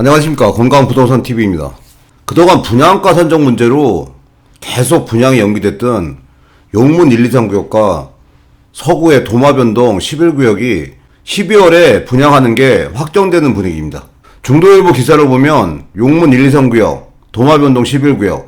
안녕하십니까. 건강부동산TV입니다. 그동안 분양가 산정 문제로 계속 분양이 연기됐던 용문 1, 2, 3구역과 서구의 도마변동 11구역이 12월에 분양하는 게 확정되는 분위기입니다. 중도일보 기사를 보면 용문 1, 2, 3구역, 도마변동 11구역,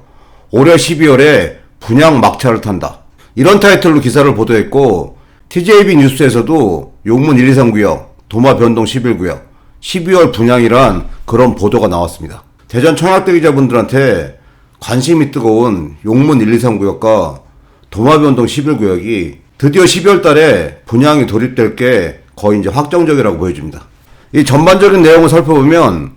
올해 12월에 분양 막차를 탄다, 이런 타이틀로 기사를 보도했고, TJB 뉴스에서도 용문 1, 2, 3구역, 도마변동 11구역 12월 분양이란 그런 보도가 나왔습니다. 대전 청약대 기자분들한테 관심이 뜨거운 용문 1, 2, 3구역과 도마변동 11구역이 드디어 12월 달에 분양이 돌입될 게 거의 이제 확정적이라고 보여집니다. 이 전반적인 내용을 살펴보면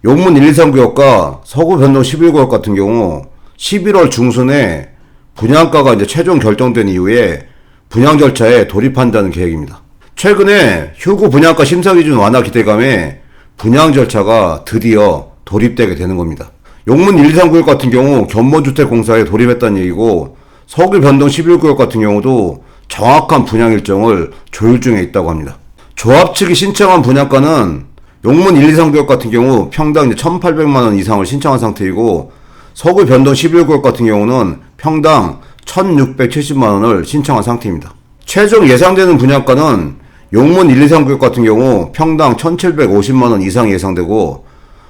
용문 1, 2, 3구역과 서구변동 11구역 같은 경우 11월 중순에 분양가가 이제 최종 결정된 이후에 분양 절차에 돌입한다는 계획입니다. 최근에 휴구 분양가 심사기준 완화 기대감에 분양 절차가 드디어 돌입되게 되는 겁니다. 용문 1, 2, 3구역 같은 경우 견본주택공사에 돌입했다는 얘기고, 서구변동 11구역 같은 경우도 정확한 분양 일정을 조율 중에 있다고 합니다. 조합 측이 신청한 분양가는 용문 1, 2, 3구역 같은 경우 평당 1,800만원 이상을 신청한 상태이고, 서구변동 11구역 같은 경우는 평당 1,670만원을 신청한 상태입니다. 최종 예상되는 분양가는 용문 1, 2, 3구역 같은 경우 평당 1,750만원 이상 예상되고,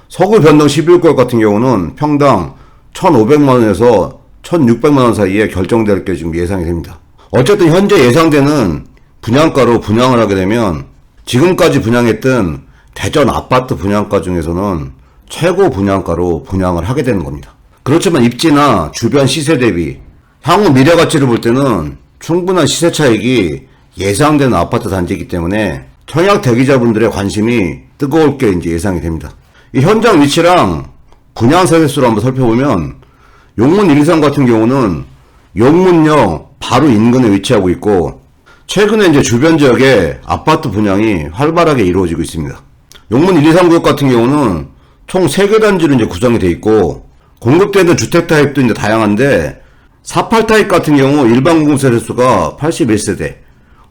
서구변동 11구역 같은 경우는 평당 1,500만원에서 1,600만원 사이에 결정될 게 지금 예상이 됩니다. 어쨌든 현재 예상되는 분양가로 분양을 하게 되면 지금까지 분양했던 대전 아파트 분양가 중에서는 최고 분양가로 분양을 하게 되는 겁니다. 그렇지만 입지나 주변 시세 대비 향후 미래 가치를 볼 때는 충분한 시세 차익이 예상되는 아파트 단지이기 때문에 청약 대기자분들의 관심이 뜨거울 게 이제 예상이 됩니다. 이 현장 위치랑 분양 세대수를 한번 살펴보면 용문 1, 2, 3 같은 경우는 용문역 바로 인근에 위치하고 있고, 최근에 이제 주변 지역에 아파트 분양이 활발하게 이루어지고 있습니다. 용문 1, 2, 3 구역 같은 경우는 총 3개 단지로 이제 구성이 되어 있고, 공급되는 주택 타입도 이제 다양한데, 48 타입 같은 경우 일반 공급 세대수가 81세대,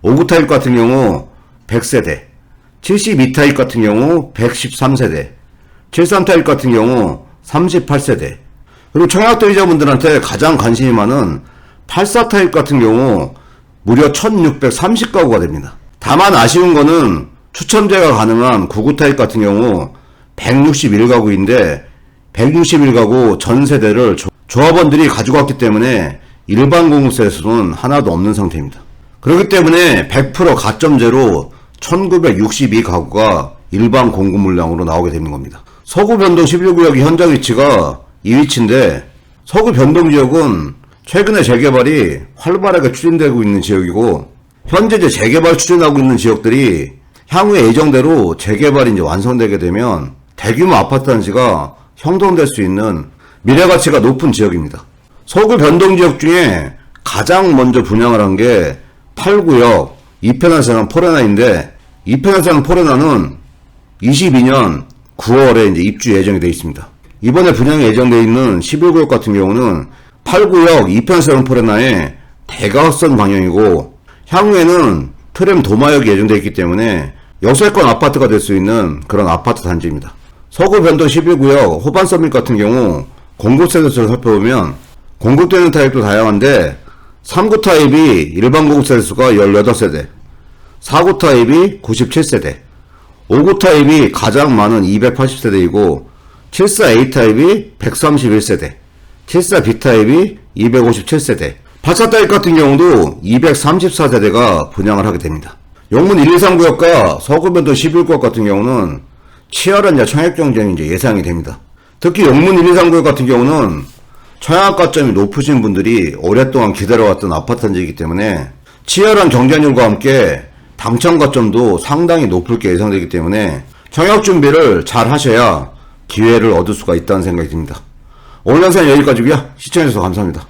59 타입 같은 경우 100세대, 72 타입 같은 경우 113세대, 73 타입 같은 경우 38세대, 그리고 청약대기자분들한테 가장 관심이 많은 84 타입 같은 경우 무려 1630가구가 됩니다. 다만 아쉬운 거는 추첨제가 가능한 99 타입 같은 경우 161가구인데 161가구 전 세대를 조합원들이 가져갔기 때문에 일반 공급세에서는 하나도 없는 상태입니다. 그렇기 때문에 100% 가점제로 1962가구가 일반 공급 물량으로 나오게 되는 겁니다. 서구변동 11구역의 현장 위치가 이 위치인데, 서구변동 지역은 최근에 재개발이 활발하게 추진되고 있는 지역이고, 현재 이제 재개발 추진하고 있는 지역들이 향후에 예정대로 재개발이 이제 완성되게 되면 대규모 아파트 단지가 형성될 수 있는 미래 가치가 높은 지역입니다. 서구변동 지역 중에 가장 먼저 분양을 한 게 8구역 이편한사랑 포레나인데, 이편한사랑 포레나는 22년 9월에 이제 입주 예정이 되어 있습니다. 이번에 분양이 예정되어 있는 11구역 같은 경우는 8구역 이편한사랑 포레나의 대각선 방향이고, 향후에는 트램 도마역이 예정되어 있기 때문에 역세권 아파트가 될 수 있는 그런 아파트 단지입니다. 서구변동 11구역 호반서밋 같은 경우 공급세대수를 살펴보면 공급되는 타입도 다양한데, 3구 타입이 일반 공급 세대수가 18세대, 4구 타입이 97세대, 5구 타입이 가장 많은 280세대이고, 74A 타입이 131세대, 74B 타입이 257세대, 84 타입 같은 경우도 234세대가 분양을 하게 됩니다. 용문 1, 2, 3구역과 서구변동 11구역 같은 경우는 치열한 청약 경쟁이 이제 예상이 됩니다. 특히 용문 1, 2, 3구역 같은 경우는 청약 가점이 높으신 분들이 오랫동안 기다려왔던 아파트 단지이기 때문에 치열한 경쟁률과 함께 당첨 가점도 상당히 높을 게 예상되기 때문에 청약 준비를 잘 하셔야 기회를 얻을 수가 있다는 생각이 듭니다. 오늘 영상은 여기까지고요. 시청해주셔서 감사합니다.